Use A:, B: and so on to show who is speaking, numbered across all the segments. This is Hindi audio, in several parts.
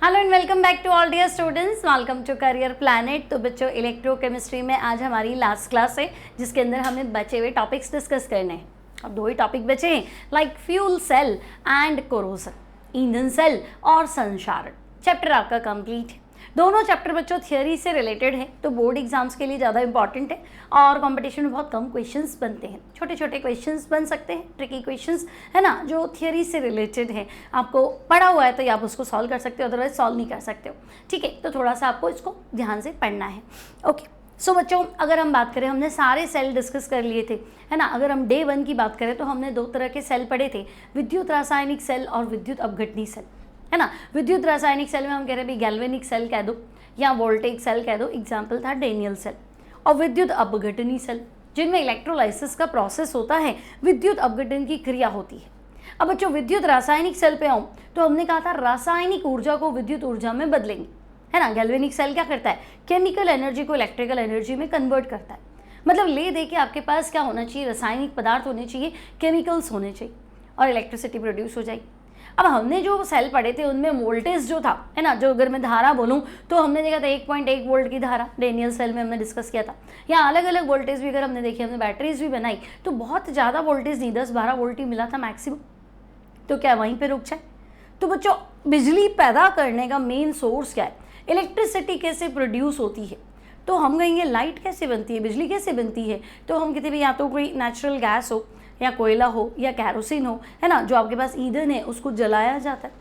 A: Hello and welcome back to all dear students, welcome to Career Planet. तो बच्चों, इलेक्ट्रोकेमिस्ट्री में आज हमारी लास्ट क्लास है जिसके अंदर हमें बचे हुए टॉपिक्स डिस्कस करने हैं। अब दो ही टॉपिक बचे हैं, like fuel cell and corrosion, ईंधन सेल और संक्षारण। चैप्टर आपका कंप्लीट है। दोनों चैप्टर बच्चों थियोरी से रिलेटेड है, तो बोर्ड एग्जाम्स के लिए ज़्यादा इंपॉर्टेंट है और कंपटीशन में बहुत कम क्वेश्चंस बनते हैं। छोटे छोटे क्वेश्चंस बन सकते हैं, ट्रिकी क्वेश्चंस है ना, जो थियोरी से रिलेटेड है। आपको पढ़ा हुआ है तो आप उसको सॉल्व कर सकते हो, अदरवाइज सॉल्व नहीं कर सकते हो। ठीक है, तो थोड़ा सा आपको इसको ध्यान से पढ़ना है। ओके, सो बच्चों, अगर हम बात करें, हमने सारे सेल डिस्कस कर लिए थे, है ना। अगर हम डे 1 की बात करें तो हमने दो तरह के सेल पढ़े थे, विद्युत रासायनिक सेल और विद्युत अपघटनी सेल, है ना। विद्युत रासायनिक सेल में हम कह रहे हैं गैल्वेनिक सेल कह दो या वोल्टेज सेल कह दो, एग्जाम्पल था डेनियल सेल। और विद्युत अपघटनी सेल जिनमें इलेक्ट्रोलाइसिस का प्रोसेस होता है, विद्युत अपघटन की क्रिया होती है। अब बच्चों, विद्युत रासायनिक सेल पे आऊँ तो हमने कहा था रासायनिक ऊर्जा को विद्युत ऊर्जा में बदलेंगे, है ना। गैल्वेनिक सेल क्या करता है, केमिकल एनर्जी को इलेक्ट्रिकल एनर्जी में कन्वर्ट करता है। मतलब ले दे के आपके पास क्या होना चाहिए, रासायनिक पदार्थ होने चाहिए, केमिकल्स होने चाहिए और इलेक्ट्रिसिटी प्रोड्यूस हो जाएगी। अब हमने जो सेल पढ़े थे उनमें वोल्टेज जो था, है ना, जो अगर मैं धारा बोलूँ तो हमने देखा था 1.1 वोल्ट की धारा डेनियल सेल में हमने डिस्कस किया था। या अलग अलग वोल्टेज भी अगर हमने देखी, हमने बैटरीज भी बनाई तो बहुत ज़्यादा वोल्टेज नहीं, 10-12 वोल्ट ही मिला था मैक्सिमम। तो क्या वहीं पर रुक जाए? तो बच्चों, बिजली पैदा करने का मेन सोर्स क्या है, इलेक्ट्रिसिटी कैसे प्रोड्यूस होती है। तो हम कहेंगे लाइट कैसे बनती है, बिजली कैसे बनती है। तो हम कहते हैं या तो कोई नेचुरल गैस हो या कोयला हो या कैरोसिन हो, है ना, जो आपके पास ईंधन है उसको जलाया जाता है।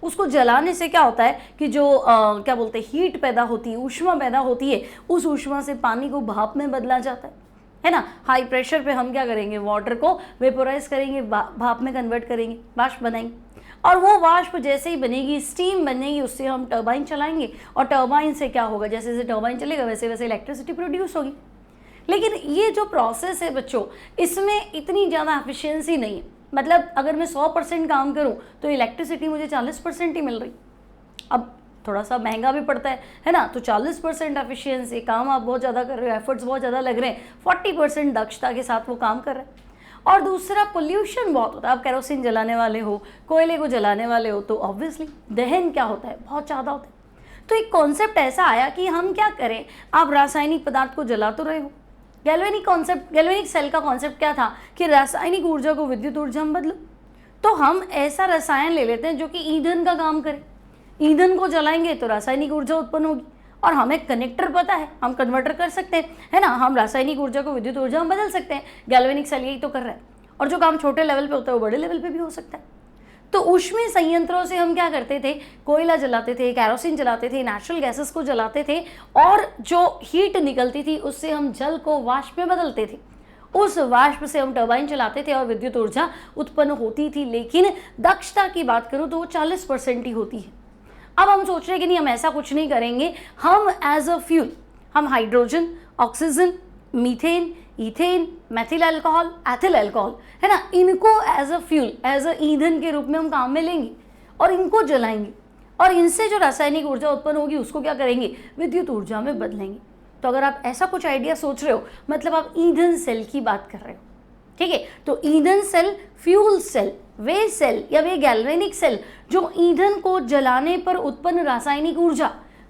A: उसको जलाने से क्या होता है कि जो क्या बोलते हैं, हीट पैदा होती है, ऊष्मा पैदा होती है। उस ऊष्मा से पानी को भाप में बदला जाता है ना। हाई प्रेशर पे हम क्या करेंगे, वाटर को वेपोराइज करेंगे, भाप में कन्वर्ट करेंगे, वाष्प बनाएंगे। और वो वाष्प जैसे ही बनेगी, स्टीम बनेगी, उससे हम टर्बाइन चलाएंगे और टर्बाइन से क्या होगा, जैसे जैसे टर्बाइन चलेगा वैसे वैसे इलेक्ट्रिसिटी प्रोड्यूस होगी। लेकिन ये जो प्रोसेस है बच्चों, इसमें इतनी ज़्यादा एफिशिएंसी नहीं है। मतलब अगर मैं 100% काम करूं तो इलेक्ट्रिसिटी मुझे 40% ही मिल रही। अब थोड़ा सा महंगा भी पड़ता है ना। तो 40% एफिशिएंसी, काम आप बहुत ज़्यादा कर रहे हो, एफर्ट्स बहुत ज़्यादा लग रहे हैं, 40% दक्षता के साथ वो काम कर रहे हैं। और दूसरा, पोल्यूशन बहुत होता है। आप केरोसिन जलाने वाले हो, कोयले को जलाने वाले हो, तो ऑब्वियसली दहन क्या होता है, बहुत ज़्यादा होता है। तो एक कॉन्सेप्ट ऐसा आया कि हम क्या करें, आप रासायनिक पदार्थ को जला तो रहे हो। गैल्वेनिक सेल का कॉन्सेप्ट क्या था कि रासायनिक ऊर्जा को विद्युत ऊर्जा में बदलो। तो हम ऐसा रसायन ले लेते हैं जो कि ईंधन का काम करे। ईंधन को जलाएंगे तो रासायनिक ऊर्जा उत्पन्न होगी और हमें कनेक्टर पता है, हम कन्वर्टर कर सकते हैं, है ना। हम रासायनिक ऊर्जा को विद्युत ऊर्जा में बदल सकते हैं। गैल्वेनिक सेल यही तो कर रहा है। और जो काम छोटे लेवल पे होता है वो बड़े लेवल पे भी हो सकता है। तो ऊष्मीय संयंत्रों से हम क्या करते थे, कोयला जलाते थे, कैरोसिन जलाते थे, नेचुरल गैसेस को जलाते थे और जो हीट निकलती थी उससे हम जल को वाष्प में बदलते थे। उस वाष्प से हम टरबाइन चलाते थे और विद्युत ऊर्जा उत्पन्न होती थी। लेकिन दक्षता की बात करूं तो वो 40% ही होती है। अब हम सोच रहे हैं कि नहीं, हम ऐसा कुछ नहीं करेंगे, हम एज अ फ्यूल, हम hydrogen, oxygen, methane, ethane, methyl alcohol, ethyl alcohol, है ना, इनको as a fuel, as a ईंधन के रूप में हम काम में लेंगे और इनको जलाएंगे और इनसे जो रासायनिक ऊर्जा उत्पन्न होगी उसको क्या करेंगे, विद्युत ऊर्जा में बदलेंगे। तो अगर आप ऐसा कुछ आइडिया सोच रहे हो, मतलब आप ईंधन सेल की बात कर रहे हो। ठीक है, तो ईंधन सेल, फ्यूल सेल, वे सेल या वे गैल्वेनिक सेल जो ईंधन को जलाने पर उत्पन्न रासायनिक ऊर्जा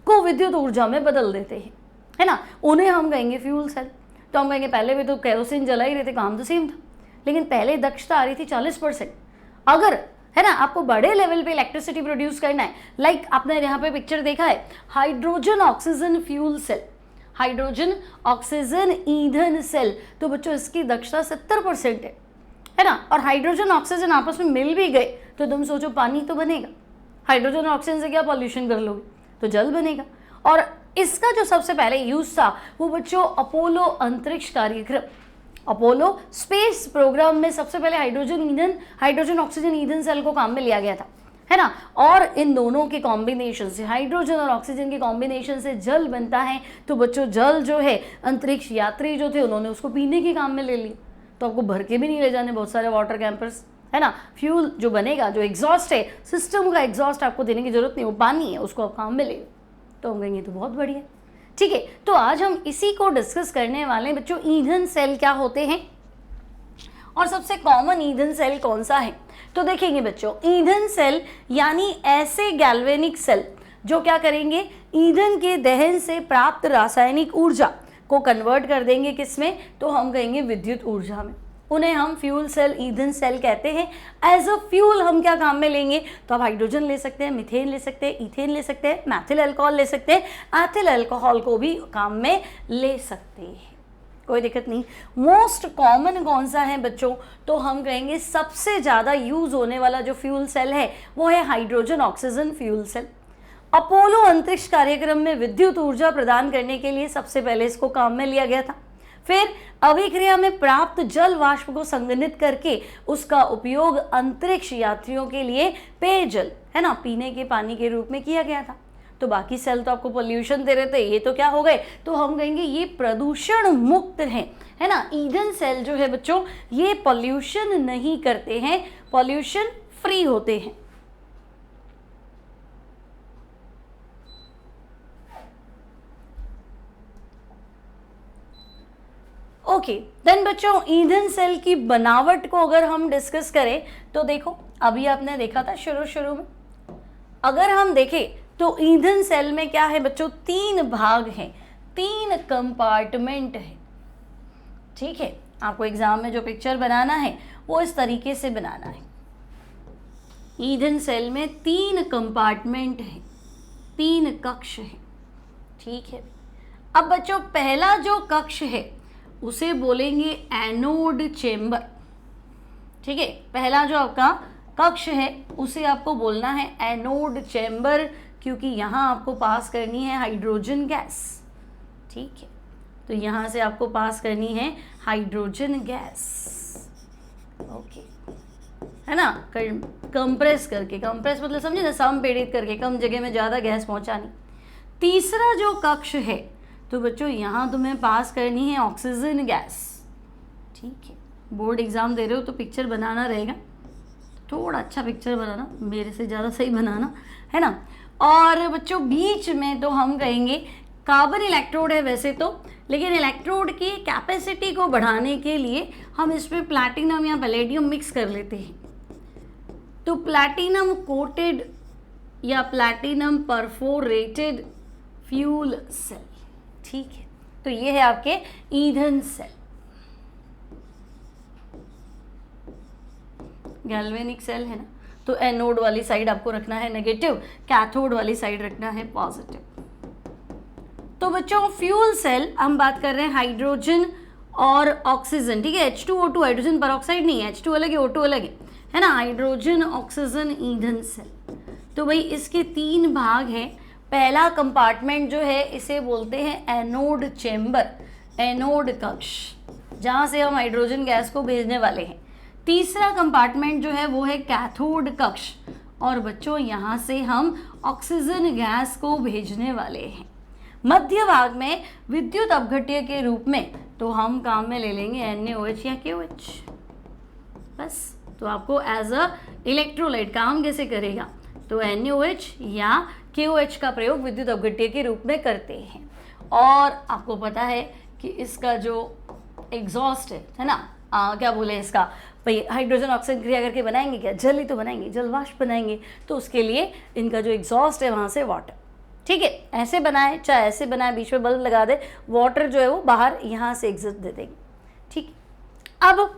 A: को विद्युत ऊर्जा में बदल देते हैं, है ना, उन्हें हम कहेंगे फ्यूल सेल। तो हम कहेंगे पहले भी तो केरोसिन जला ही रहे थे, काम तो सेम था, लेकिन पहले दक्षता आ रही थी 40%। अगर, है ना, आपको बड़े लेवल पे इलेक्ट्रिसिटी प्रोड्यूस करना है, लाइक आपने यहाँ पे पिक्चर देखा है, hydrogen oxygen fuel cell, hydrogen oxygen ईंधन सेल, तो बच्चों इसकी दक्षता 70% है ना। और हाइड्रोजन ऑक्सीजन आपस में मिल भी गए तो तुम सोचो पानी तो बनेगा। हाइड्रोजन ऑक्सीजन से क्या पॉल्यूशन कर लोगे, तो जल बनेगा। और इसका जो सबसे पहले यूज था वो बच्चों अपोलो अंतरिक्ष कार्यक्रम, अपोलो स्पेस प्रोग्राम में सबसे पहले हाइड्रोजन ऑक्सीजन ईंधन सेल को काम में लिया गया था, है ना। और इन दोनों के कॉम्बिनेशन से, हाइड्रोजन और ऑक्सीजन के कॉम्बिनेशन से जल बनता है। तो बच्चों जल जो है, अंतरिक्ष यात्री जो थे उन्होंने उसको पीने के काम में ले लिया। तो आपको भर के भी नहीं ले जाने बहुत सारे वाटर कैंपर्स, है ना। फ्यूल जो बनेगा, जो एग्जॉस्ट है, सिस्टम का एग्जॉस्ट आपको देने की जरूरत नहीं, वो पानी है, उसको आप काम में ले। तो हम कहेंगे तो बहुत बढ़िया। ठीक है, तो आज हम इसी को डिस्कस करने वाले हैं बच्चों, ईंधन सेल क्या होते हैं और सबसे कॉमन ईंधन सेल कौन सा है। तो देखेंगे बच्चों, ईंधन सेल यानी ऐसे गैल्वेनिक सेल जो क्या करेंगे, ईंधन के दहन से प्राप्त रासायनिक ऊर्जा को कन्वर्ट कर देंगे किसमें, तो हम कहेंगे विद्युत ऊर्जा में। उन्हें हम फ्यूल सेल, ईंधन सेल कहते हैं। एज अ फ्यूल हम क्या काम में लेंगे, तो आप हाइड्रोजन ले सकते हैं, मीथेन ले सकते हैं, इथेन ले सकते हैं, मैथिल अल्कोहल ले सकते हैं, एथिल अल्कोहल को भी काम में ले सकते हैं, कोई दिक्कत नहीं। मोस्ट कॉमन कौन सा है बच्चों, तो हम कहेंगे सबसे ज़्यादा यूज होने वाला जो फ्यूल सेल है वो है hydrogen oxygen fuel cell. Apollo अंतरिक्ष कार्यक्रम में विद्युत ऊर्जा प्रदान करने के लिए सबसे पहले इसको काम में लिया गया था। फिर अभिक्रिया में प्राप्त जल वाष्प को संघनित करके उसका उपयोग अंतरिक्ष यात्रियों के लिए पेयजल, है ना, पीने के पानी के रूप में किया गया था। तो बाकी सेल तो आपको पोल्यूशन दे रहे थे, ये तो क्या हो गए, तो हम कहेंगे ये प्रदूषण मुक्त हैं, है ना। ईंधन सेल जो है बच्चों ये पोल्यूशन नहीं करते हैं, पोल्यूशन फ्री होते हैं। ओके देन बच्चों, ईंधन सेल की बनावट को अगर हम डिस्कस करें तो देखो, अभी आपने देखा था शुरू में, अगर हम देखें तो ईंधन सेल में क्या है बच्चों, 3 भाग हैं, 3 कंपार्टमेंट है, ठीक है। आपको एग्जाम में जो पिक्चर बनाना है वो इस तरीके से बनाना है। ईंधन सेल में 3 कंपार्टमेंट है, 3 कक्ष है, ठीक है। अब बच्चों पहला जो कक्ष है उसे बोलेंगे एनोड चेंबर, ठीक है। पहला जो आपका कक्ष है उसे आपको बोलना है एनोड चेंबर, क्योंकि यहाँ आपको पास करनी है हाइड्रोजन गैस, ठीक है। तो यहाँ से आपको पास करनी है हाइड्रोजन गैस, ओके, है ना, कंप्रेस करके, कंप्रेस मतलब समझे ना, संपीड़ित करके, कम जगह में ज़्यादा गैस पहुँचानी। तीसरा जो कक्ष है तो बच्चों यहाँ तुम्हें पास करनी है ऑक्सीजन गैस, ठीक है। बोर्ड एग्जाम दे रहे हो तो पिक्चर बनाना रहेगा, थोड़ा अच्छा पिक्चर बनाना, मेरे से ज़्यादा सही बनाना, है ना। और बच्चों बीच में तो हम कहेंगे कार्बन इलेक्ट्रोड है वैसे तो, लेकिन इलेक्ट्रोड की कैपेसिटी को बढ़ाने के लिए हम इसमें प्लैटिनम या पैलेडियम मिक्स कर लेते हैं। तो प्लैटिनम कोटेड या प्लैटिनम परफोरेटेड फ्यूल सेल, ठीक है। तो ये है आपके ईंधन सेल। गैल्वेनिक सेल है ना, तो एनोड वाली साइड आपको रखना है नेगेटिव, कैथोड वाली साइड रखना है पॉजिटिव। तो बच्चों फ्यूल सेल हम बात कर रहे हैं हाइड्रोजन और ऑक्सीजन, ठीक है। H2O2 हाइड्रोजन पर ऑक्साइड नहीं है, H2 अलग है, O2 अलग है ना। हाइड्रोजन ऑक्सीजन ईंधन सेल, तो भाई इसके 3 भाग हैं। पहला कंपार्टमेंट जो है इसे बोलते हैं एनोड चेंबर, एनोड कक्ष, जहाँ से हम हाइड्रोजन गैस को भेजने वाले हैं। तीसरा कंपार्टमेंट जो है वो है कैथोड कक्ष, और बच्चों यहाँ से हम ऑक्सीजन गैस को भेजने वाले हैं। मध्य भाग में विद्युत अपघट्य के रूप में तो हम काम में ले लेंगे NaOH या KOH, बस। तो आपको एज अ इलेक्ट्रोलाइट काम कैसे करेगा, तो NaOH या KOH का प्रयोग विद्युत अपघट्य के रूप में करते हैं। और आपको पता है कि इसका जो एग्जॉस्ट है ना, क्या बोले इसका, भाई हाइड्रोजन ऑक्सीजन क्रिया करके बनाएंगे क्या, जल ही तो बनाएंगे, जल वाष्प बनाएंगे, तो उसके लिए इनका जो एग्जॉस्ट है वहाँ से वाटर, ठीक है। ऐसे बनाए चाहे ऐसे बनाए, बीच में बल्ब लगा दे, वाटर जो है वो बाहर यहाँ से एग्जिट दे देंगे, ठीक। अब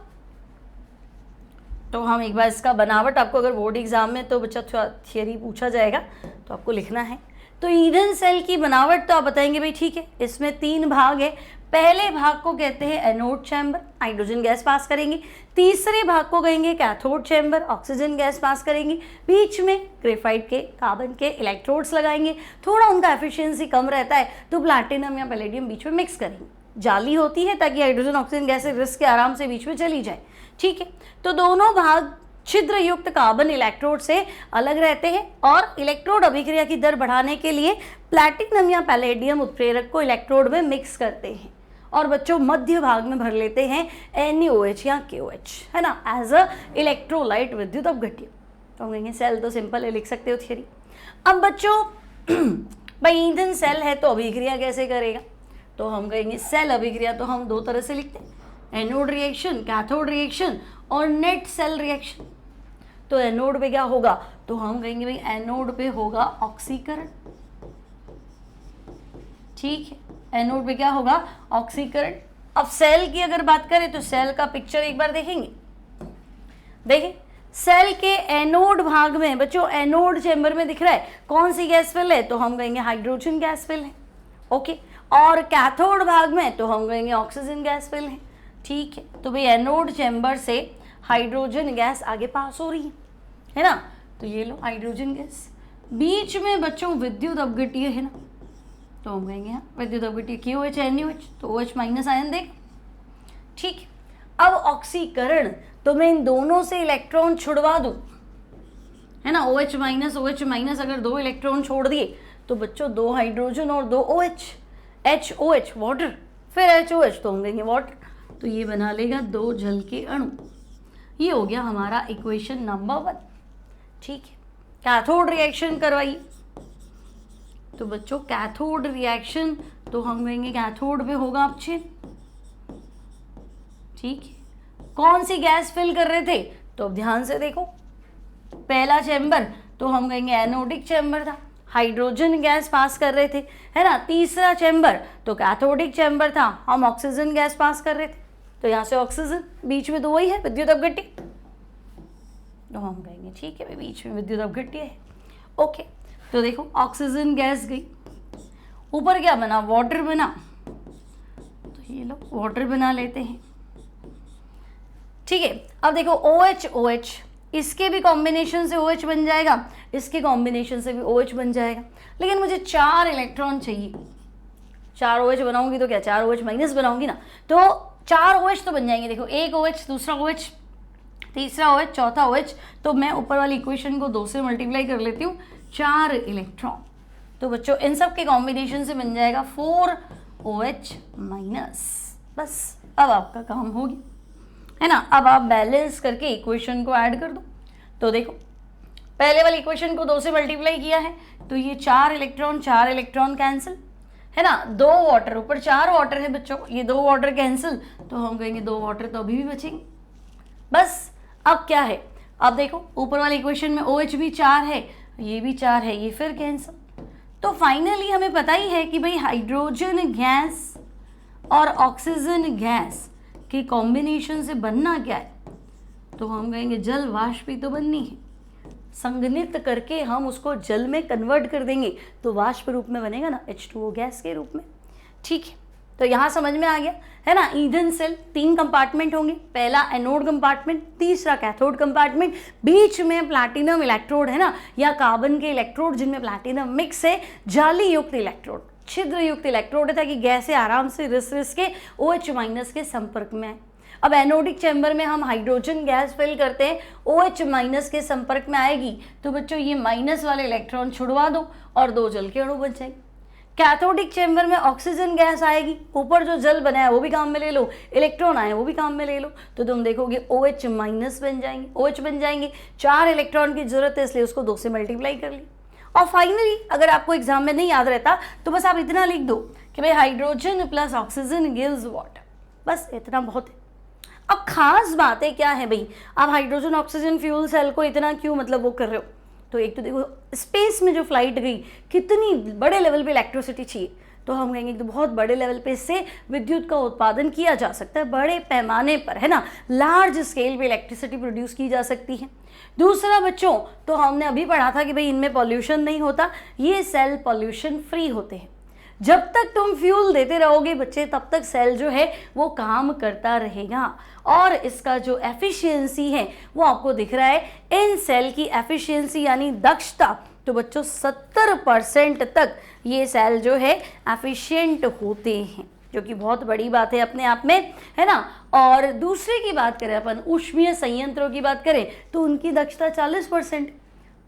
A: तो हम एक बार इसका बनावट, आपको अगर बोर्ड एग्जाम में तो बच्चा थियरी पूछा जाएगा तो आपको लिखना है। तो ईंधन सेल की बनावट तो आप बताएंगे भाई, ठीक है, इसमें 3 भाग है। पहले भाग को कहते हैं anode chamber, hydrogen gas pass करेंगे। तीसरे भाग को कहेंगे cathode chamber, oxygen gas pass करेंगे। बीच में ग्रेफाइट के, कार्बन के इलेक्ट्रोड्स लगाएंगे। थोड़ा उनका एफिशिएंसी कम रहता है तो प्लैटिनम या पैलेडियम बीच में मिक्स करेंगे। जाली होती है ताकि हाइड्रोजन ऑक्सीजन गैस रिस्क के आराम से बीच में चली जाए, ठीक है। तो दोनों भाग छिद्र युक्त कार्बन इलेक्ट्रोड से अलग रहते हैं, और इलेक्ट्रोड अभिक्रिया की दर बढ़ाने के लिए प्लैटिनम या पैलेडियम उत्प्रेरक को इलेक्ट्रोड में मिक्स करते हैं। और बच्चों मध्य भाग में भर लेते हैं NaOH या KOH, है ना, एज अ इलेक्ट्रोलाइट विद्युत अपघट्य। तो हम कहेंगे सेल तो सिंपल है, लिख सकते हो थियरी। अब बच्चों भाई ईंधन सेल है तो अभिक्रिया कैसे करेगा, तो हम कहेंगे सेल अभिक्रिया तो हम 2 तरह से लिखते हैं, एनोड रिएक्शन, कैथोड रिएक्शन और नेट सेल रिएक्शन। तो एनोड पे क्या होगा, तो हम कहेंगे भाई एनोड पे होगा ऑक्सीकरण, ठीक है। एनोड पे क्या होगा, ऑक्सीकरण। अब सेल की अगर बात करें तो सेल का पिक्चर एक बार देखेंगे। देखिए सेल के एनोड भाग में बच्चों, एनोड चेंबर में दिख रहा है कौन सी गैस फिल है, तो हम कहेंगे हाइड्रोजन गैस फिल है। ओके, और कैथोड भाग में तो हम कहेंगे ऑक्सीजन गैस फिल है। ठीक है, तो भाई एनोड चेंबर से हाइड्रोजन गैस आगे पास हो रही है ना, तो ये लो हाइड्रोजन गैस। बीच में बच्चों विद्युत अपघट्य है ना, तो हम कहेंगे हाँ विद्युत अपघट्य KOH NaOH, तो OH माइनस आयन देगा। ठीक है, अब ऑक्सीकरण, तो मैं इन दोनों से इलेक्ट्रॉन छुड़वा दूं, है ना, OH माइनस अगर 2 इलेक्ट्रॉन छोड़ दिए तो बच्चों 2 हाइड्रोजन और 2 OH, HOH वाटर, फिर HOH, तो हम कहेंगे वाटर, तो ये बना लेगा 2 जल के अणु। ये हो गया हमारा इक्वेशन नंबर 1। ठीक है, कैथोड रिएक्शन करवाइए, तो बच्चों कैथोड रिएक्शन, तो हम कहेंगे कैथोड पे होगा अपचयन। ठीक है, कौन सी गैस फिल कर रहे थे, तो अब ध्यान से देखो, पहला चैम्बर तो हम कहेंगे एनोडिक चैम्बर था, हाइड्रोजन गैस पास कर रहे थे, है ना। तीसरा चैम्बर तो कैथोडिक चैम्बर था, हम ऑक्सीजन गैस पास कर रहे थे, तो यहाँ से ऑक्सीजन, बीच में तो वही है विद्युत अपघट्य, तो हम कहेंगे ठीक है बीच में विद्युत अपघट्य है। ओके, तो देखो ऑक्सीजन गैस गई, ऊपर क्या बना, वाटर बना, तो ये लो वाटर बना लेते हैं। ठीक है, अब देखो OH OH, इसके भी कॉम्बिनेशन से OH बन जाएगा, इसके कॉम्बिनेशन से भी OH बन जाएगा, लेकिन मुझे 4 इलेक्ट्रॉन चाहिए। 4 OH बनाऊंगी तो क्या 4 OH माइनस बनाऊंगी ना, तो 4 OH तो बन जाएंगे। देखो एक OH, दूसरा OH, तीसरा OH, चौथा OH, तो मैं ऊपर वाली इक्वेशन को 2 से मल्टीप्लाई कर लेती हूँ, 4 इलेक्ट्रॉन, तो बच्चों इन सब के कॉम्बिनेशन से बन जाएगा 4 OH माइनस। बस अब आपका काम हो गया, है ना। अब आप बैलेंस करके इक्वेशन को ऐड कर दो, तो देखो पहले वाली इक्वेशन को 2 से मल्टीप्लाई किया है, तो ये 4 इलेक्ट्रॉन कैंसिल, है ना। 2 वाटर, ऊपर 4 वाटर है बच्चों, ये 2 वाटर कैंसिल, तो हम कहेंगे 2 वाटर तो अभी भी बचेंगे। बस अब क्या है, अब देखो ऊपर वाली इक्वेशन में OH भी 4 है, ये भी 4 है, ये फिर कैंसिल, तो फाइनली हमें पता ही है कि भाई हाइड्रोजन गैस और ऑक्सीजन गैस के कॉम्बिनेशन से बनना क्या है, तो हम कहेंगे जल वाष्प ही तो बननी है। संघनित करके हम उसको जल में कन्वर्ट कर देंगे तो वाष्प रूप में बनेगा ना, H2O गैस के रूप में। ठीक है, तो यहाँ समझ में आ गया, है ना। ईंधन सेल 3 कंपार्टमेंट होंगे, पहला एनोड कंपार्टमेंट, तीसरा कैथोड कंपार्टमेंट, बीच में प्लैटिनम इलेक्ट्रोड, है ना, या कार्बन के इलेक्ट्रोड जिनमें प्लैटिनम मिक्स है, जाली युक्त इलेक्ट्रोड, छिद्र युक्त इलेक्ट्रोड है, ताकि गैसें आराम से रिस के OH माइनस के संपर्क में आए। अब एनोडिक चैम्बर में हम हाइड्रोजन गैस फिल करते हैं, OH माइनस के संपर्क में आएगी, तो बच्चों ये माइनस वाले इलेक्ट्रॉन छुड़वा दो और 2 जल के अणु बन जाएंगे। कैथोडिक चैम्बर में ऑक्सीजन गैस आएगी, ऊपर जो जल बना है वो भी काम में ले लो, इलेक्ट्रॉन आए वो भी काम में ले लो, तो तुम देखोगे OH माइनस बन जाएंगे, OH बन जाएंगे। 4 इलेक्ट्रॉन की जरूरत है, इसलिए उसको 2 से मल्टीप्लाई कर ली। और फाइनली अगर आपको एग्जाम में नहीं याद रहता तो बस आप इतना लिख दो कि भाई hydrogen plus oxygen gives water, बस इतना बहुत है। अब खास बातें क्या है भाई, आप हाइड्रोजन ऑक्सीजन फ्यूल सेल को इतना क्यों मतलब वो कर रहे हो, तो एक तो देखो स्पेस में जो फ्लाइट गई कितनी बड़े लेवल पे इलेक्ट्रिसिटी चाहिए, तो हम कहेंगे कि बहुत बड़े लेवल पे इससे विद्युत का उत्पादन किया जा सकता है, बड़े पैमाने पर, है ना, लार्ज स्केल पे इलेक्ट्रिसिटी प्रोड्यूस की जा सकती है। दूसरा बच्चों, तो हमने अभी पढ़ा था कि भाई इनमें पॉल्यूशन नहीं होता, ये सेल पॉल्यूशन फ्री होते हैं। जब तक तुम फ्यूल देते रहोगे बच्चे, तब तक सेल जो है वो काम करता रहेगा, और इसका जो एफिशिएंसी है वो आपको दिख रहा है। इन सेल की एफिशिएंसी यानी दक्षता, तो बच्चों 70% तक ये सेल जो है एफिशिएंट होते हैं, जो कि बहुत बड़ी बात है अपने आप में, है ना। और दूसरे की बात करें अपन, ऊष्मीय संयंत्रों की बात करें, तो उनकी दक्षता 40%,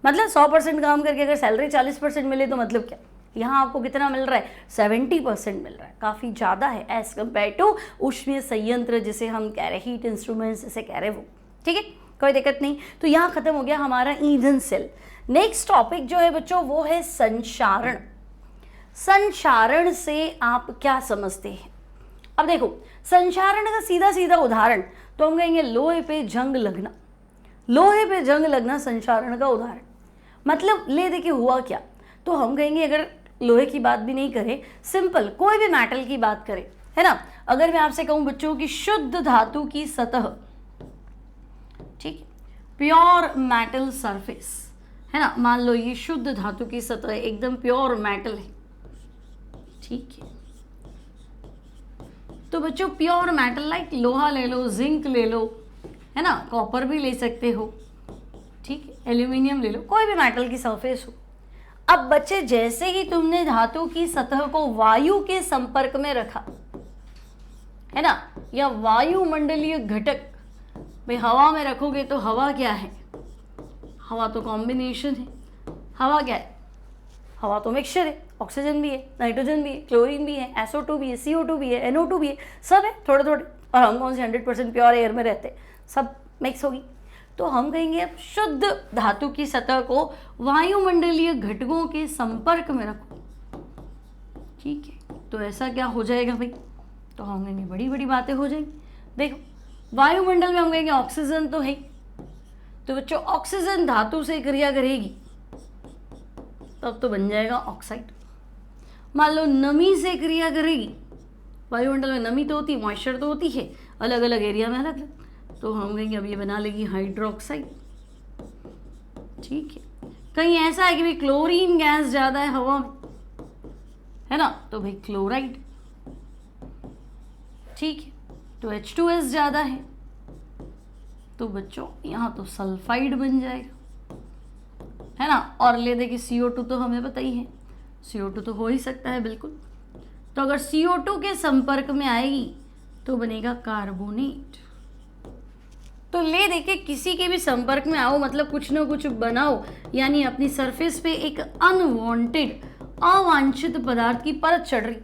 A: मतलब 100% काम करके अगर सैलरी 40% मिले तो मतलब क्या, यहाँ आपको कितना मिल रहा है, 70% मिल रहा है, काफ़ी ज़्यादा है एज कम्पेयर टू ऊष्मीय संयंत्र जिसे हम कह रहे, हीट इंस्ट्रूमेंट्स जिसे कह रहे वो। ठीक है, कोई दिक्कत नहीं। तो यहाँ खत्म हो गया हमारा ईंधन सेल। नेक्स्ट टॉपिक जो है बच्चों वो है संचारण। संचारण से आप क्या समझते हैं? अब देखो संचारण का सीधा सीधा उदाहरण तो हम कहेंगे लोहे पे जंग लगना। लोहे पे जंग लगना संचारण का उदाहरण। मतलब ले देखिए हुआ क्या, तो हम कहेंगे अगर लोहे की बात भी नहीं करें, सिंपल कोई भी मेटल की बात करें, है ना। अगर मैं आपसे कहूं बच्चों की शुद्ध धातु की सतह, ठीक है, प्योर मेटल सरफेस, है ना, मान लो ये शुद्ध धातु की सतह एकदम प्योर मेटल है, ठीक है। तो बच्चों प्योर मेटल लाइक लोहा ले लो, जिंक ले लो, है ना, कॉपर भी ले सकते हो, ठीक है, एल्यूमिनियम ले लो, कोई भी मेटल की सरफेस हो। अब बच्चे जैसे ही तुमने धातु की सतह को वायु के संपर्क में रखा, है ना, या वायुमंडलीय घटक, भाई हवा में रखोगे तो हवा क्या है, हवा तो कॉम्बिनेशन है, हवा क्या है, हवा तो मिक्सचर है, ऑक्सीजन भी है, नाइट्रोजन भी है, क्लोरीन भी है, SO2 भी है, CO2 भी है, NO2 भी है, सब है थोड़े थोड़े। और हम कौन से 100% प्योर एयर में रहते हैं, सब मिक्स होगी। तो हम कहेंगे अब शुद्ध धातु की सतह को वायुमंडलीय घटकों के संपर्क में रखो, ठीक है। तो ऐसा क्या हो जाएगा भाई, तो हम कहेंगे बड़ी बड़ी बातें हो जाएंगी। देखो वायुमंडल में हम कहेंगे ऑक्सीजन तो है, तो बच्चों ऑक्सीजन धातु से क्रिया करेगी तब तो बन जाएगा ऑक्साइड। मान लो नमी से क्रिया करेगी, वायुमंडल में नमी तो होती है, मॉइस्चर तो होती है, अलग अलग एरिया में अलग अलग, तो हम कहेंगे अब ये बना लेगी हाइड्रोक्साइड, ठीक है। कहीं ऐसा है कि भाई क्लोरीन गैस ज़्यादा है हवा में, है ना, तो भाई क्लोराइड, ठीक है। तो H2S ज़्यादा है तो बच्चों यहाँ तो सल्फाइड बन जाएगा, है ना। और ले देखिए CO2 तो हमें पता ही है, CO2 तो हो ही सकता है बिल्कुल। तो अगर CO2 के संपर्क में आएगी तो बनेगा कार्बोनेट। तो ले देखिए किसी के भी संपर्क में आओ मतलब कुछ ना कुछ बनाओ, यानी अपनी सरफेस पे एक अनवांटेड अवांछित पदार्थ की परत चढ़ रही,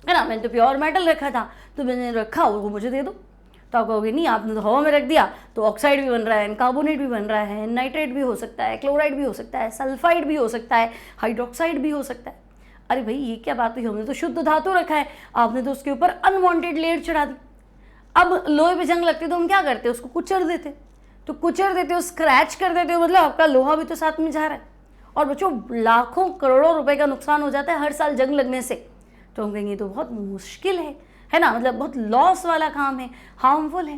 A: है ना। मैंने तो प्योर मेटल रखा था, तो मैंने रखा वो मुझे दे दो, तो आप कहोगे नहीं आपने तो हवा में रख दिया, तो ऑक्साइड भी बन रहा है, कार्बोनेट भी बन रहा है, नाइट्रेट भी हो सकता है, क्लोराइड भी हो सकता है, सल्फाइड भी हो सकता है, हाइड्रोक्साइड भी हो सकता है। अरे भाई ये क्या बात हुई, हमने तो शुद्ध धातु रखा है, आपने तो उसके ऊपर अनवांटेड लेयर चढ़ा दी। अब लोहे पे जंग लगती तो हम क्या करते, उसको कुचल देते, तो कुचल देते हो, स्क्रैच कर देते हो, मतलब आपका लोहा भी तो साथ में जा रहा है। और बच्चों लाखों करोड़ों रुपए का नुकसान हो जाता है हर साल जंग लगने से। तो हम कहेंगे तो बहुत मुश्किल है ना, मतलब बहुत लॉस वाला काम है, हार्मफुल है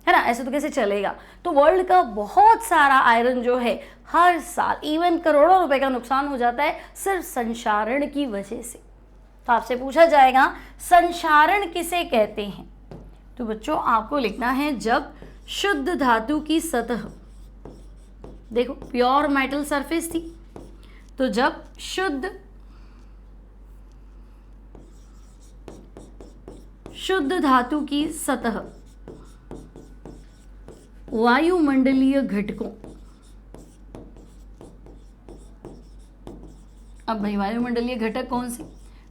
A: ना, ऐसे तो कैसे चलेगा। तो वर्ल्ड का बहुत सारा आयरन जो है हर साल इवन करोड़ों रुपए का नुकसान हो जाता है सिर्फ संक्षारण की वजह से। तो आपसे पूछा जाएगा संक्षारण किसे कहते हैं, तो बच्चों आपको लिखना है जब शुद्ध धातु की सतह, देखो प्योर मेटल सरफेस थी, तो जब शुद्ध धातु की सतह वायुमंडलीय घटकों, अब भाई वायुमंडलीय घटक कौन से,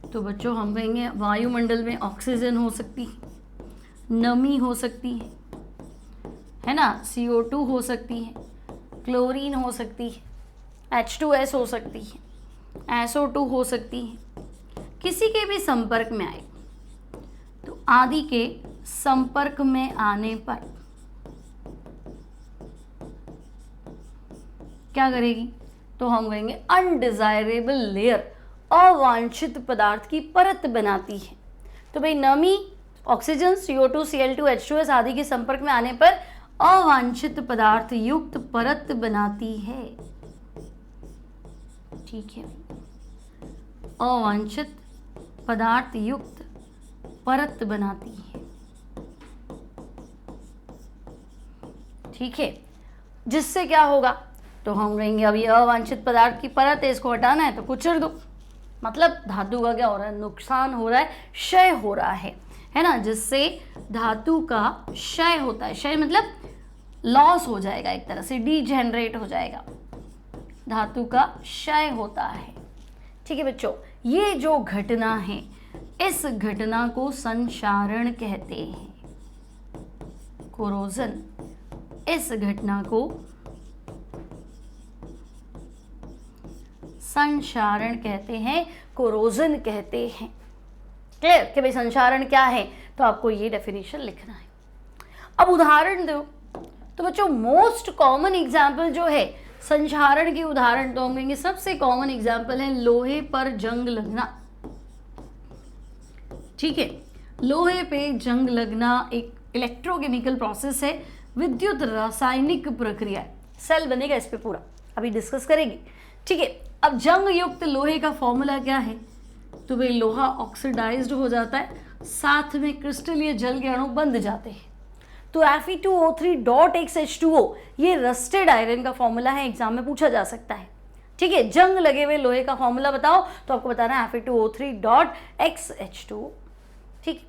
A: तो बच्चों हम कहेंगे वायुमंडल में ऑक्सीजन हो सकती है, नमी हो सकती है ना, CO2 हो सकती है, क्लोरीन हो सकती है, H2S हो सकती है, SO2 हो सकती है। किसी के भी संपर्क में आए तो आदि के संपर्क में आने पर क्या करेगी, तो हम कहेंगे अनडिजायरेबल लेयर, अवांछित पदार्थ की परत बनाती है। तो भाई नमी, ऑक्सीजन, CO2, Cl2, H2S आदि के संपर्क में आने पर अवांछित पदार्थ युक्त परत बनाती है, ठीक है, अवांछित पदार्थ युक्त परत बनाती है, ठीक है। जिससे क्या होगा, तो हम कहेंगे अब ये अवांछित पदार्थ की परत है, इसको हटाना है तो कुचल दो, मतलब धातु का क्या हो रहा है, नुकसान हो रहा है, क्षय हो रहा है ना, जिससे धातु का क्षय होता है। क्षय मतलब लॉस हो जाएगा, एक तरह से डीजेनरेट हो जाएगा, धातु का क्षय होता है, ठीक है बच्चों। ये जो घटना है इस घटना को संक्षारण कहते हैं, कोरोजन, इस घटना को संक्षारण कहते हैं, कोरोजन कहते हैं। क्लियर कि भाई संक्षारण क्या है, तो आपको ये डेफिनेशन लिखना है। अब उदाहरण दो, तो बच्चों मोस्ट कॉमन एग्जाम्पल जो है संक्षारण के उदाहरण तो हम कहेंगे सबसे कॉमन एग्जाम्पल है लोहे पर जंग लगना। ठीक है, लोहे पे जंग लगना एक इलेक्ट्रोकेमिकल प्रोसेस है, विद्युत रासायनिक प्रक्रिया है। सेल बनेगा इस पे पूरा, अभी डिस्कस करेंगे। ठीक है, अब जंग युक्त लोहे का फॉर्मूला क्या है? तो भाई लोहा ऑक्सीडाइज्ड हो जाता है, साथ में क्रिस्टलीय जल के अणु बंध जाते हैं। तो Fe2O3.X H2O ये रस्टेड आयरन का फॉर्मूला है, एग्जाम में पूछा जा सकता है। ठीक है, जंग लगे हुए लोहे का फॉर्मूला बताओ, तो आपको बताना है Fe2O3.X H2O। ठीक,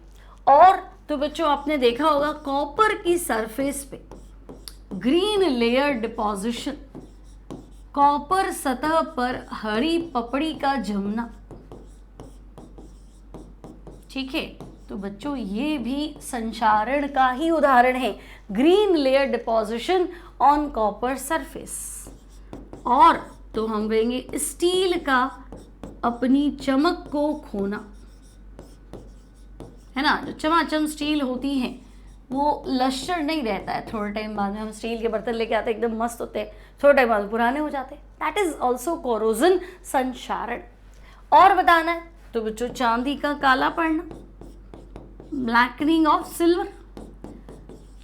A: और तो बच्चों आपने देखा होगा कॉपर की सरफेस पे ग्रीन लेयर डिपोजिशन, कॉपर सतह पर हरी पपड़ी का जमना। ठीक है, तो बच्चों ये भी संक्षारण का ही उदाहरण है, green layer deposition on copper surface. और तो हम कहेंगे स्टील का अपनी चमक को खोना, है ना। जो चमाचम स्टील होती है वो लश्चर नहीं रहता है, थोड़े टाइम बाद में हम स्टील के बर्तन लेके आते हैं एकदम मस्त होते हैं, थोड़े टाइम बाद पुराने हो जाते हैं। दैट इज ऑल्सो कोरोजन, संक्षारण। और बताना है तो बच्चों चांदी का काला पड़ना, ब्लैकनिंग ऑफ सिल्वर।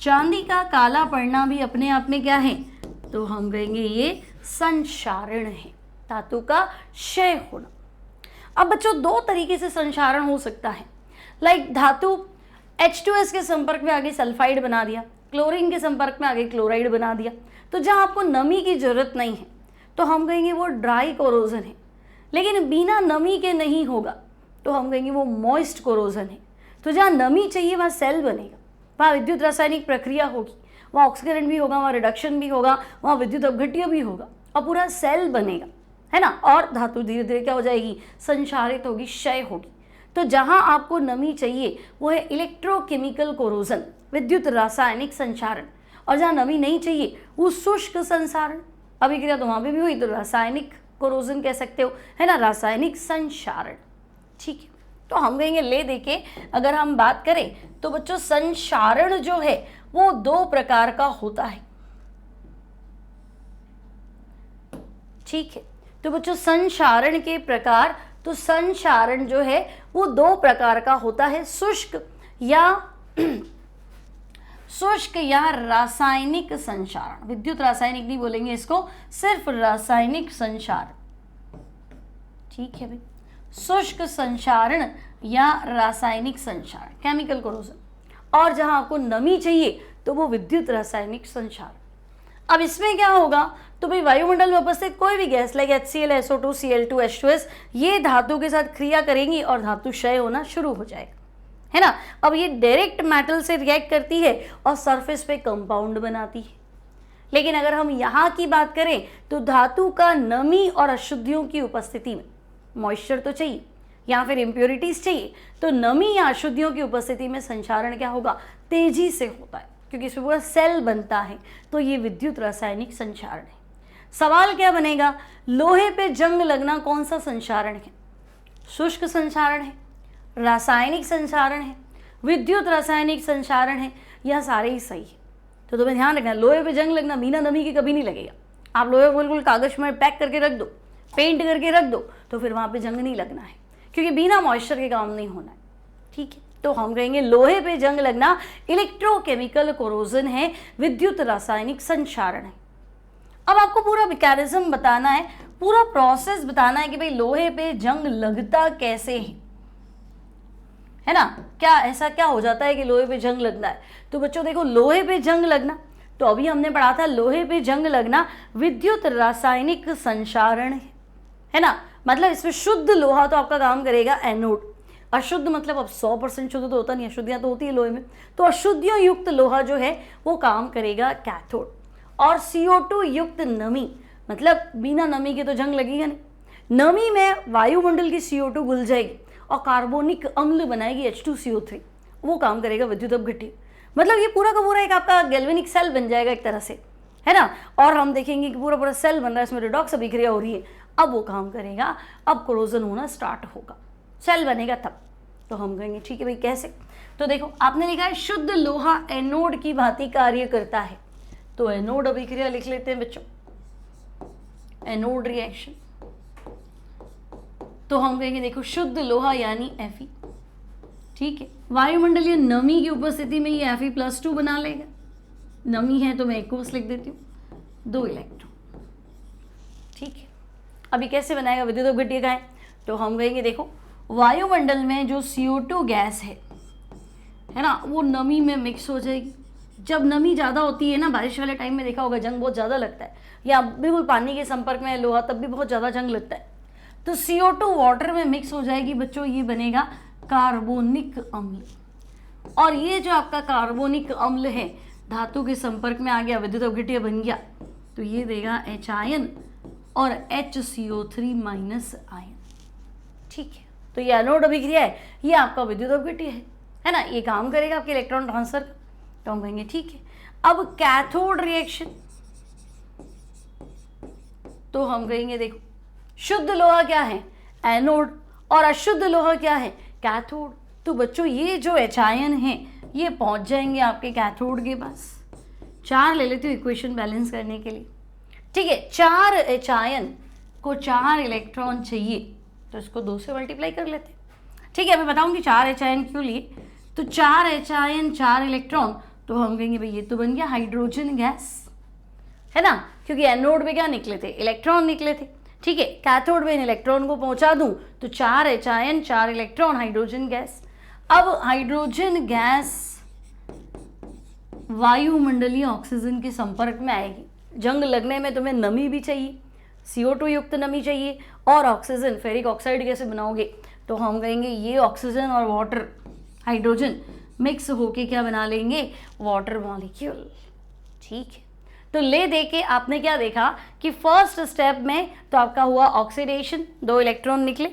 A: चांदी का काला पड़ना भी अपने आप में क्या है? तो हम कहेंगे ये संक्षारण है, धातु का क्षय होना। अब बच्चों दो तरीके से संक्षारण हो सकता है, लाइक धातु H2S के संपर्क में आगे सल्फाइड बना दिया, क्लोरीन के संपर्क में आगे क्लोराइड बना दिया। तो जहाँ आपको नमी की जरूरत नहीं है तो हम कहेंगे वो ड्राई कोरोजन है, लेकिन बिना नमी के नहीं होगा तो हम कहेंगे वो मॉइस्ट कोरोजन है। तो जहाँ नमी चाहिए वहाँ सेल बनेगा, वहाँ विद्युत रासायनिक प्रक्रिया होगी, वहाँ ऑक्सीकरण भी होगा, वहाँ रिडक्शन भी होगा, वहाँ विद्युत अपघट्य भी होगा और पूरा सेल बनेगा, है ना। और धातु धीरे धीरे क्या हो जाएगी? संक्षारित होगी, क्षय होगी। तो जहाँ आपको नमी चाहिए वो है इलेक्ट्रोकेमिकल कोरोजन, विद्युत रासायनिक संक्षारण, और जहाँ नमी नहीं चाहिए वो शुष्क संसारण, अभिक्रिया तो वहाँ पे भी हुई तो रासायनिक कोरोजन कह सकते हो, है ना, रासायनिक संक्षारण। ठीक है, तो हम कहेंगे ले देके अगर हम बात करें तो बच्चों संक्षारण जो है वो दो प्रकार का होता है। ठीक है, तो बच्चों संक्षारण के प्रकार, तो संक्षारण जो है वो दो प्रकार का होता है, शुष्क या रासायनिक संक्षारण। विद्युत रासायनिक नहीं बोलेंगे इसको, सिर्फ रासायनिक संक्षारण। ठीक है भाई, शुष्क संक्षारण या रासायनिक संक्षारण, केमिकल कोरोजन। और जहां आपको नमी चाहिए तो वो विद्युत रासायनिक संक्षारण। अब इसमें क्या होगा? तो भाई वायुमंडल में उपस्थित कोई भी gas like HCl, SO2, Cl2, H2S ये धातु के साथ क्रिया करेंगी और धातु क्षय होना शुरू हो जाएगा, है ना। अब ये डायरेक्ट मेटल से रिएक्ट करती है और सरफेस पे कंपाउंड बनाती है। लेकिन अगर हम यहाँ की बात करें तो धातु का नमी और अशुद्धियों की उपस्थिति में, मॉइस्चर तो चाहिए या फिर इम्प्योरिटीज चाहिए, तो नमी या अशुद्धियों की उपस्थिति में संक्षारण क्या होगा? तेजी से होता है, क्योंकि इसमें पूरा सेल बनता है। तो ये विद्युत रासायनिक संक्षारण है। सवाल क्या बनेगा? लोहे पे जंग लगना कौन सा संक्षारण है? शुष्क संक्षारण है, रासायनिक संक्षारण है, विद्युत रासायनिक संक्षारण है, यह सारे ही सही है। तो तुम्हें ध्यान रखना, लोहे पे जंग लगना बिना नमी के कभी नहीं लगेगा। आप लोहे को बिल्कुल कागज में पैक करके रख दो, पेंट करके रख दो, तो फिर वहाँ पे जंग नहीं लगना है, क्योंकि बिना मॉइस्चर के काम नहीं होना है। ठीक है, तो हम कहेंगे लोहे पे जंग लगना इलेक्ट्रोकेमिकल कोरोजन है, विद्युत रासायनिक संक्षारण है। अब आपको पूरा मैकेनिज्म बताना है, पूरा प्रोसेस बताना है कि भाई लोहे पे जंग लगता कैसे है ना। क्या ऐसा क्या हो जाता है कि लोहे पे जंग लगना है? तो बच्चों देखो, लोहे पे जंग लगना, तो अभी हमने पढ़ा था लोहे पे जंग लगना विद्युत रासायनिक संक्षारण है ना। मतलब इसमें शुद्ध लोहा तो आपका काम करेगा एनोड, अशुद्ध मतलब अब 100% शुद्ध तो होता नहीं, अशुद्धियाँ तो होती है लोहे में, तो अशुद्धियों युक्त लोहा जो है वो काम करेगा कैथोड। और CO2 युक्त नमी, मतलब बिना नमी के तो जंग लगेगा नहीं। नमी में वायुमंडल की CO2 घुल जाएगी और कार्बोनिक अम्ल बनाएगी H2CO3, वो काम करेगा विद्युत अपघट्य। मतलब ये पूरा का पूरा एक आपका गैल्वेनिक सेल बन जाएगा एक तरह से, है ना। और हम देखेंगे कि पूरा पूरा सेल बन रहा है, इसमें रिडॉक्स अभिक्रिया हो रही है, अब वो काम करेगा, अब कोरोजन होना स्टार्ट होगा, सेल बनेगा तब। तो हम कहेंगे ठीक है भाई कैसे? तो देखो आपने लिखा है शुद्ध लोहा एनोड की भांति कार्य करता है, तो एनोड अभिक्रिया लिख लेते हैं बच्चों। एनोड रिएक्शन, तो हम कहेंगे देखो शुद्ध लोहा यानी Fe, ठीक है। वायुमंडलीय नमी की उपस्थिति में ये Fe+2 बना लेगा, नमी है तो मैं एक्वस लिख देती हूँ, 2 इलेक्ट्रॉन, ठीक है। अभी कैसे बनाएगा, विद्युत अपघट्य का है, तो हम कहेंगे देखो वायुमंडल में जो CO2 गैस है ना, वो नमी में मिक्स हो जाएगी। जब नमी ज़्यादा होती है ना, बारिश वाले टाइम में देखा होगा जंग बहुत ज़्यादा लगता है, या बिल्कुल पानी के संपर्क में है लोहा तब भी बहुत ज़्यादा जंग लगता है, तो CO2 वाटर में मिक्स हो जाएगी बच्चों, ये बनेगा कार्बोनिक अम्ल। और ये जो आपका कार्बोनिक अम्ल है धातु के संपर्क में आ गया, विद्युत अपघट्य बन गया, तो ये देगा H आयन और HCO3 माइनस आयन, ठीक है। तो ये एनोड अभिक्रिया है, ये आपका विद्युत अपघट्य है ना, ये काम करेगा आपके इलेक्ट्रॉन ट्रांसफर का, तो हम कहेंगे ठीक है। अब कैथोड रिएक्शन, तो हम कहेंगे देखो शुद्ध लोहा क्या है, एनोड, और अशुद्ध लोहा क्या है, कैथोड। तो बच्चों ये जो H आयन है ये पहुंच जाएंगे आपके कैथोड के पास। 4 ले लेती हूँ इक्वेशन बैलेंस करने के लिए, ठीक है। 4 H आयन को 4 इलेक्ट्रॉन चाहिए, तो इसको 2 से मल्टीप्लाई कर लेते हैं, ठीक है। मैं बताऊंगी 4 H आयन क्यों लिए, तो 4 H आयन 4 इलेक्ट्रॉन, तो हम कहेंगे भाई ये तो बन गया हाइड्रोजन गैस, है ना, क्योंकि एनोड में क्या निकले थे, इलेक्ट्रॉन निकले थे, ठीक है। कैथोड में इन इलेक्ट्रॉन को पहुंचा दूं तो 4 H ion 4 electron, hydrogen gas. अब हाइड्रोजन गैस वायुमंडलीय ऑक्सीजन के संपर्क में आएगी, जंग लगने में तुम्हें नमी भी चाहिए, CO2 युक्त नमी चाहिए, और ऑक्सीजन, फेरिक ऑक्साइड कैसे बनाओगे, तो हम कहेंगे ये ऑक्सीजन और वाटर, हाइड्रोजन मिक्स होके क्या बना लेंगे, वाटर मॉलिक्यूल, ठीक है। तो ले दे के आपने क्या देखा कि फर्स्ट स्टेप में तो आपका हुआ ऑक्सीडेशन, 2 इलेक्ट्रॉन निकले,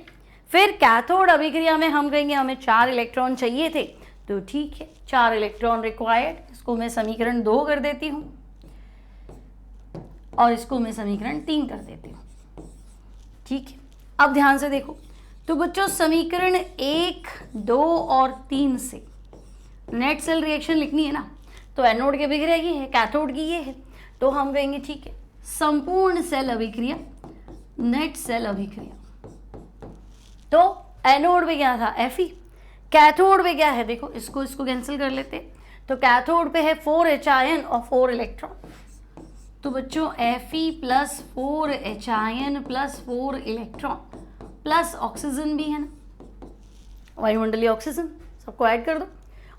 A: फिर कैथोड अभिक्रिया में हम कहेंगे हमें 4 इलेक्ट्रॉन चाहिए थे, तो ठीक है 4 इलेक्ट्रॉन रिक्वायर्ड, इसको मैं समीकरण 2 कर देती हूँ और इसको मैं समीकरण 3 कर देती हूँ, ठीक है। अब ध्यान से देखो, तो बच्चों समीकरण 1, 2 और 3 से नेट सेल रिएक्शन लिखनी है ना, तो एनोड की अभिक्रिया ये है, कैथोड की ये है, तो हम कहेंगे ठीक है संपूर्ण सेल अभिक्रिया, नेट सेल अभिक्रिया। तो एनोड में क्या था Fe, कैथोड में क्या है, देखो इसको कैंसिल कर लेते हैं, तो कैथोड पे है 4 H आयन और 4 इलेक्ट्रॉन, तो बच्चों Fe plus 4 H ion plus 4 electron plus oxygen भी है ना, वायुमंडलीय ऑक्सीजन, सबको ऐड कर दो।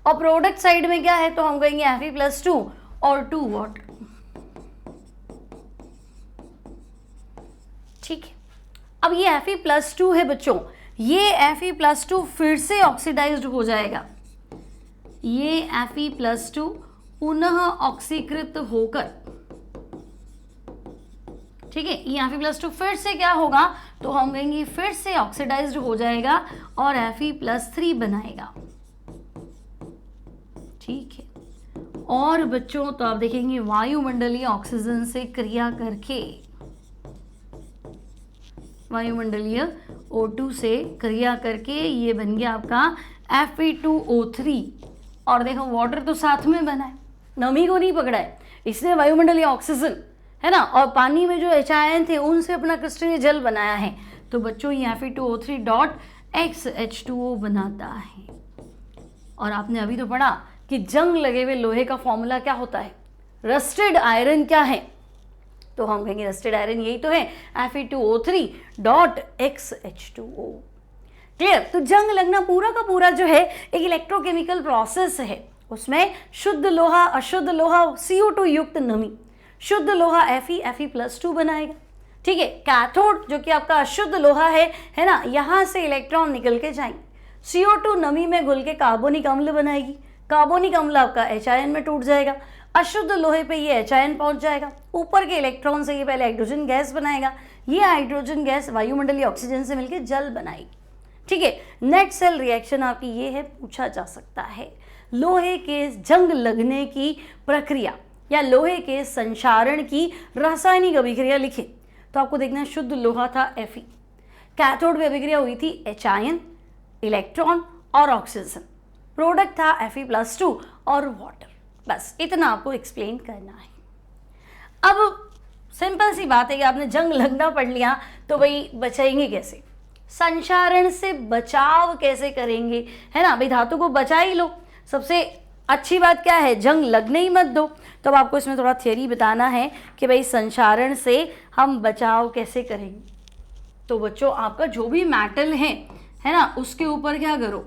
A: और प्रोडक्ट साइड में क्या है, तो हम कहेंगे Fe+2 और 2 वाटर, ठीक है। अब ये Fe+2 है बच्चों, ये Fe+2 फिर से ऑक्सीडाइज्ड हो जाएगा, ये Fe+2 पुनः ऑक्सीकृत होकर, ठीक है, ये Fe+2 फिर से क्या होगा, तो हम कहेंगे फिर से ऑक्सीडाइज्ड हो जाएगा और Fe+3 बनाएगा, ठीक है। और बच्चों तो आप देखेंगे वायुमंडलीय ऑक्सीजन से क्रिया करके, वायुमंडलीय O2 से क्रिया करके ये बन गया आपका Fe2O3, और देखो वाटर तो साथ में बना है, नमी को नहीं पकड़ा है, इसलिए वायुमंडलीय ऑक्सीजन है ना, और पानी में जो H आयन थे उनसे अपना क्रिस्टलीय जल बनाया है, तो बच्चों ये Fe2O3 डॉट XH2O बनाता है। और आपने अभी तो पढ़ा कि जंग लगे हुए लोहे का फॉर्मूला क्या होता है, रस्टेड आयरन क्या है, तो हम कहेंगे रस्टेड आयरन यही तो है, Fe2O3 डॉट XH2O, क्लियर। तो जंग लगना पूरा का पूरा जो है एक इलेक्ट्रोकेमिकल प्रोसेस है, उसमें शुद्ध लोहा, अशुद्ध लोहा, CO2 युक्त नमी, शुद्ध लोहा Fe+2 बनाएगा, ठीक है। कैथोड जो कि आपका अशुद्ध लोहा है ना, यहाँ से इलेक्ट्रॉन निकल के जाएंगे, CO2 नमी में घुल के कार्बोनिक अम्ल बनाएगी, कार्बोनिक अम्ल आपका H आयन में टूट जाएगा, अशुद्ध लोहे पे ये H आयन पहुंच जाएगा, ऊपर के इलेक्ट्रॉन से ये पहले हाइड्रोजन गैस बनाएगा, ये हाइड्रोजन गैस वायुमंडलीय ऑक्सीजन से मिलकर जल बनाएगी, ठीक है। नेट सेल रिएक्शन आपकी ये है, पूछा जा सकता है लोहे के जंग लगने की प्रक्रिया या लोहे के संक्षारण की रासायनिक अभिक्रिया लिखे, तो आपको देखना है शुद्ध लोहा था Fe, कैथोड में अभिक्रिया हुई थी H आयन, इलेक्ट्रॉन और ऑक्सीजन, प्रोडक्ट था Fe+2 और वाटर, बस इतना आपको एक्सप्लेन करना है। अब सिंपल सी बात है कि आपने जंग लगना पढ़ लिया तो भाई बचाएंगे कैसे, संक्षारण से बचाव कैसे करेंगे, है ना भाई, धातु को बचा ही लो। सबसे अच्छी बात क्या है, जंग लगने ही मत दो। तो अब आपको इसमें थोड़ा थियरी बताना है कि भाई संक्षारण से हम बचाव कैसे करेंगे। तो बच्चों आपका जो भी मेटल है ना, उसके ऊपर क्या करो,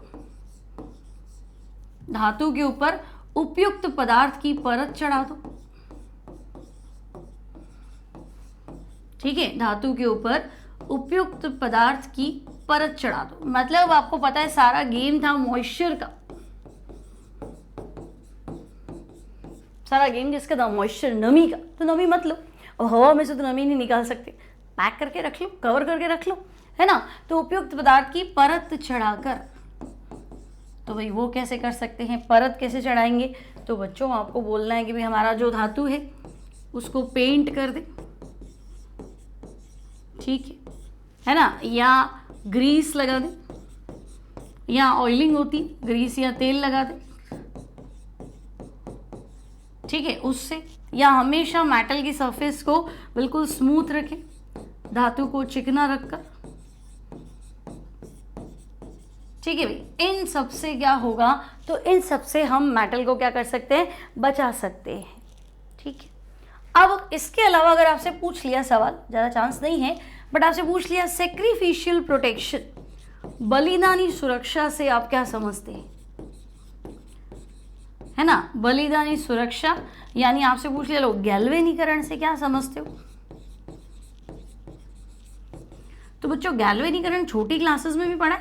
A: धातु के ऊपर उपयुक्त पदार्थ की परत चढ़ा दो। ठीक है, धातु के ऊपर उपयुक्त पदार्थ की परत चढ़ा दो। मतलब आपको पता है सारा गेम था मॉइस्चर का, सारा गेम किसका था, मॉइस्चर, नमी का। तो नमी मत लो, और हवा में से तो नमी नहीं निकाल सकते, पैक करके रख लो, कवर करके रख लो, है ना। तो उपयुक्त पदार्थ की परत चढ़ाकर, तो भाई वो कैसे कर सकते हैं, परत कैसे चढ़ाएंगे। तो बच्चों आपको बोलना है कि भाई हमारा जो धातु है उसको पेंट कर दे, ठीक है ना, या ग्रीस लगा दे, या ऑयलिंग होती ग्रीस या तेल लगा दे, ठीक है, उससे। या हमेशा मेटल की सरफेस को बिल्कुल स्मूथ रखें, धातु को चिकना रखकर, ठीक है भाई। इन सब से क्या होगा, तो इन सब से हम मेटल को क्या कर सकते हैं, बचा सकते हैं, ठीक है। अब इसके अलावा अगर आपसे पूछ लिया सवाल, ज़्यादा चांस नहीं है, बट आपसे पूछ लिया सेक्रीफिशियल प्रोटेक्शन, बलिदानी सुरक्षा से आप क्या समझते हैं, है ना, बलिदानी सुरक्षा, यानी आपसे पूछ लिया लो गैल्वेनीकरण से क्या समझते हो। तो बच्चों गैल्वेनीकरण छोटी क्लासेस में भी पढ़ा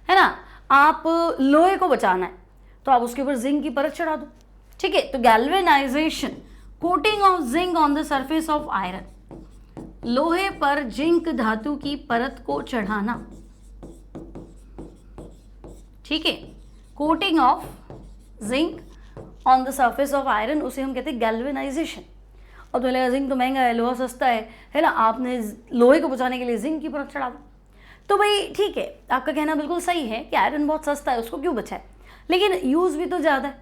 A: है ना। आप लोहे को बचाना है तो आप उसके ऊपर जिंक की परत चढ़ा दो, ठीक है। तो galvanisation, coating of zinc on the surface of iron, लोहे पर जिंक धातु की परत को चढ़ाना, ठीक है। Coating of zinc on the surface of iron, उसे हम कहते हैं गैल्वेनाइजेशन। और तो लगेगा जिंक तो महंगा है, लोहा सस्ता है ना, आपने लोहे को बचाने के लिए जिंक की परत चढ़ा दो। तो भाई ठीक है, आपका कहना बिल्कुल सही है कि आयरन बहुत सस्ता है, उसको क्यों बचाए, लेकिन यूज़ भी तो ज़्यादा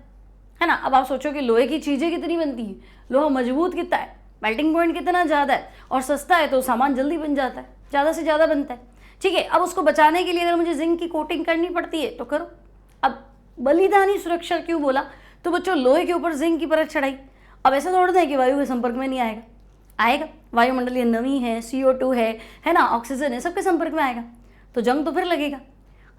A: है ना। अब आप सोचो कि लोहे की चीज़ें कितनी बनती हैं, लोहा मजबूत कितना है, मेल्टिंग पॉइंट कितना ज़्यादा है, और सस्ता है तो सामान जल्दी बन जाता है, ज़्यादा से ज़्यादा बनता है, ठीक है। अब उसको बचाने के लिए अगर मुझे जिंक की कोटिंग करनी पड़ती है तो करो। अब बलिदानी सुरक्षा क्यों बोला, तो बच्चों लोहे के ऊपर जिंक की परत चढ़ाई। अब ऐसा थोड़ा है कि वायु के संपर्क में नहीं आएगा, आएगा, वायुमंडलीय नमी है, CO2 है ना, ऑक्सीजन है, सबके संपर्क में आएगा, तो जंग तो फिर लगेगा।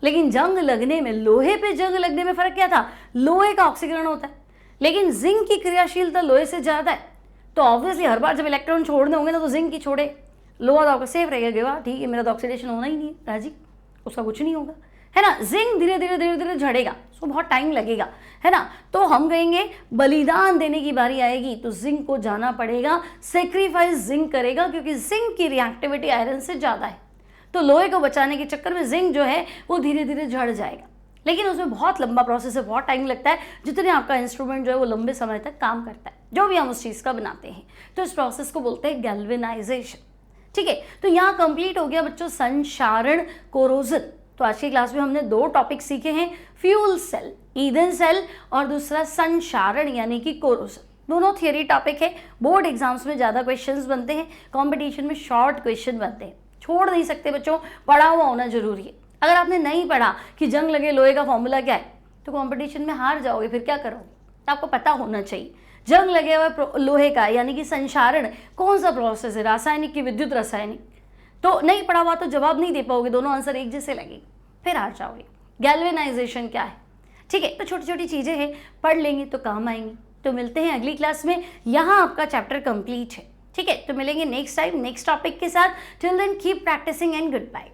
A: लेकिन जंग लगने में, लोहे पे जंग लगने में फ़र्क क्या था, लोहे का ऑक्सीकरण होता है, लेकिन जिंक की क्रियाशीलता लोहे से ज़्यादा है। तो ऑब्वियसली हर बार जब इलेक्ट्रॉन छोड़ने होंगे ना तो जिंक की छोड़े, लोहा तो आपका सेफ रहेगा, ठीक है, मेरा तो ऑक्सीडेशन होना ही नहीं है राजी, उसका कुछ नहीं होगा, है ना। जिंक धीरे धीरे झड़ेगा, उसको बहुत टाइम लगेगा, है ना। तो हम कहेंगे बलिदान देने की बारी आएगी तो जिंक को जाना पड़ेगा, सेक्रीफाइस जिंक करेगा, क्योंकि जिंक की रिएक्टिविटी आयरन से ज़्यादा है। तो लोहे को बचाने के चक्कर में जिंक जो है वो धीरे धीरे झड़ जाएगा, लेकिन उसमें बहुत लंबा प्रोसेस है, बहुत टाइम लगता है, जितने आपका इंस्ट्रूमेंट जो है वो लंबे समय तक काम करता है, जो भी हम उस चीज़ का बनाते हैं। तो इस प्रोसेस को बोलते हैं गैल्वेनाइजेशन, ठीक है। तो यहाँ कंप्लीट हो गया बच्चों संक्षारण, कोरोजन। तो आज की क्लास में हमने 2 टॉपिक सीखे हैं, फ्यूल सेल, ईंधन सेल, और दूसरा संक्षारण यानी कि कोरोजन। दोनों थियरी टॉपिक है, बोर्ड एग्जाम्स में ज़्यादा क्वेश्चंस बनते हैं, कंपटीशन में शॉर्ट क्वेश्चन बनते हैं, छोड़ नहीं सकते बच्चों, पढ़ा हुआ होना जरूरी है। अगर आपने नहीं पढ़ा कि जंग लगे लोहे का फॉर्मूला क्या है तो कंपटीशन में हार जाओगे, फिर क्या करोगे। तो आपको पता होना चाहिए जंग लगे हुए लोहे का यानी कि संक्षारण कौन सा प्रोसेस है, रासायनिक की विद्युत रासायनिक। तो नहीं पढ़ा हुआ तो जवाब नहीं दे पाओगे, दोनों आंसर एक जैसे लगेंगे, फिर हार जाओगे। गैल्वेनाइजेशन क्या है, ठीक है। तो छोटी छोटी चीज़ें हैं, पढ़ लेंगे तो काम आएंगी। तो मिलते हैं अगली क्लास में, यहाँ आपका चैप्टर कंप्लीट है, ठीक है। तो मिलेंगे नेक्स्ट टाइम नेक्स्ट टॉपिक के साथ। Till then keep practising and good bye.